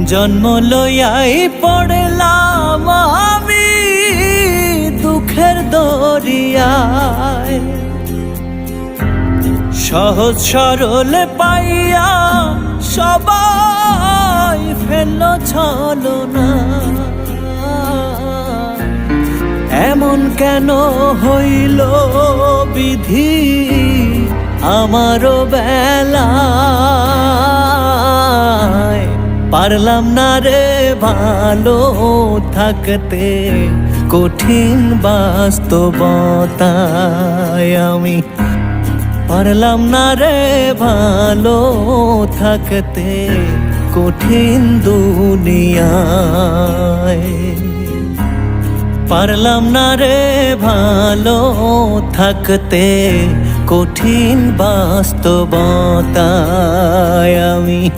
জন্ম লইয়াই পড়লাম আমি দুঃখের দরিয়ায়। সহজ সরল পাইয়া সবাই ফেলল ছলনা। এমন কেন হইল বিধি আমারও বেলায়। পারলাম না রে ভালো থাকতে কঠিন বাস্তবতায় আমি। পারলাম না রে ভালো থাকতে কঠিন দুনিয়ায়। পারলাম না রে ভালো থাকতে কঠিন বাস্তবতায় আমি।